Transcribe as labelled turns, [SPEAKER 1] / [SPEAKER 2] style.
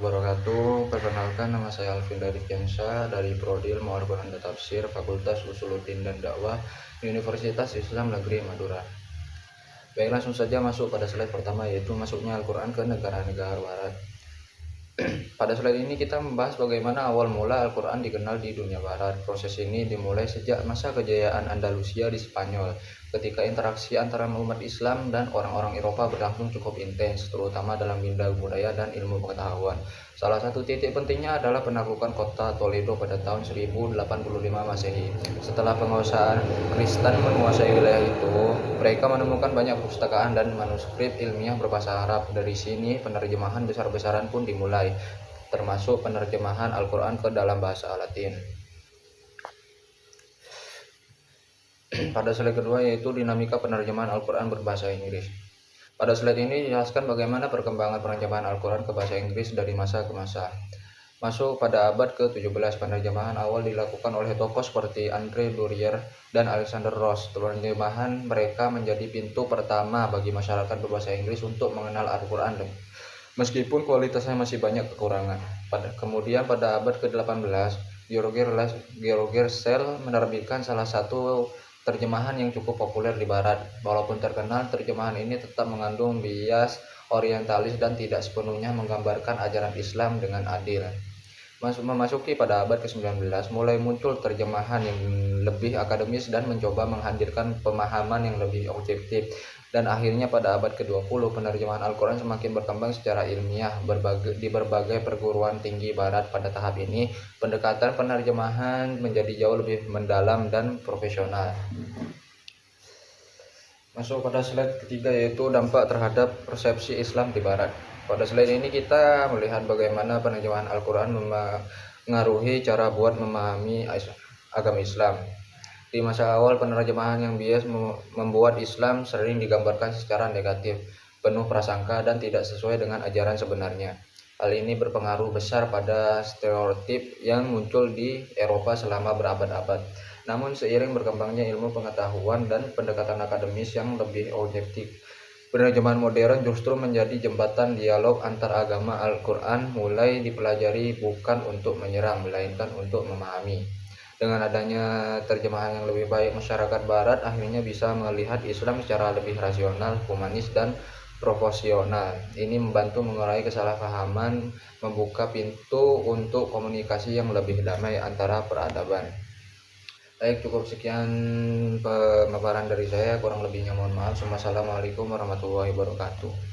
[SPEAKER 1] wabarakatuh. Perkenalkan, nama saya Alvin dari Kiansa dari Prodi Ilmu Al-Quran dan Tafsir, Fakultas Usuluddin dan Dakwah, Universitas Islam Negeri Madura. Baik, langsung saja masuk pada slide pertama, yaitu masuknya Al-Quran ke negara-negara Barat. Pada slide ini kita membahas bagaimana awal mula Al-Quran dikenal di dunia Barat. Proses ini dimulai sejak masa kejayaan Andalusia di Spanyol, ketika interaksi antara umat Islam dan orang-orang Eropa berlangsung cukup intens, terutama dalam bidang budaya dan ilmu pengetahuan. Salah satu titik pentingnya adalah penaklukan kota Toledo pada tahun 1085 Masehi. Setelah penguasaan Kristen menguasai wilayah itu, mereka menemukan banyak perpustakaan dan manuskrip ilmiah berbahasa Arab. Dari sini penerjemahan besar-besaran pun dimulai, termasuk penerjemahan Al-Quran ke dalam bahasa Latin. Pada slide kedua, yaitu dinamika penerjemahan Al-Quran berbahasa Inggris. Pada slide ini dijelaskan bagaimana perkembangan penerjemahan Al-Quran ke bahasa Inggris dari masa ke masa. Masuk pada abad ke-17, penerjemahan awal dilakukan oleh tokoh seperti André Durrier dan Alexander Ross. Penerjemahan mereka menjadi pintu pertama bagi masyarakat berbahasa Inggris untuk mengenal Al-Quran, meskipun kualitasnya masih banyak kekurangan. Kemudian pada abad ke-18, George Sale menerbitkan salah satu terjemahan yang cukup populer di Barat. Walaupun terkenal, terjemahan ini tetap mengandung bias orientalis dan tidak sepenuhnya menggambarkan ajaran Islam dengan adil. Memasuki pada abad ke-19, mulai muncul terjemahan yang lebih akademis dan mencoba menghadirkan pemahaman yang lebih objektif. Dan akhirnya pada abad ke-20, penerjemahan Al-Quran semakin berkembang secara ilmiah di berbagai perguruan tinggi Barat. Pada tahap ini, pendekatan penerjemahan menjadi jauh lebih mendalam dan profesional. Masuk pada slide ketiga, yaitu dampak terhadap persepsi Islam di Barat. Pada slide ini kita melihat bagaimana penerjemahan Al-Quran mengaruhi cara buat memahami agama Islam. Di masa awal, penerjemahan yang bias membuat Islam sering digambarkan secara negatif, penuh prasangka, dan tidak sesuai dengan ajaran sebenarnya. Hal ini berpengaruh besar pada stereotip yang muncul di Eropa selama berabad-abad. Namun seiring berkembangnya ilmu pengetahuan dan pendekatan akademis yang lebih objektif, penerjemahan modern justru menjadi jembatan dialog antar agama. Al-Quran mulai dipelajari bukan untuk menyerang, melainkan untuk memahami. Dengan adanya terjemahan yang lebih baik, masyarakat Barat akhirnya bisa melihat Islam secara lebih rasional, humanis, dan proporsional. Ini membantu mengurangi kesalahpahaman, membuka pintu untuk komunikasi yang lebih damai antara peradaban. Baik, cukup sekian pemaparan dari saya, kurang lebihnya mohon maaf. Wassalamualaikum warahmatullahi wabarakatuh.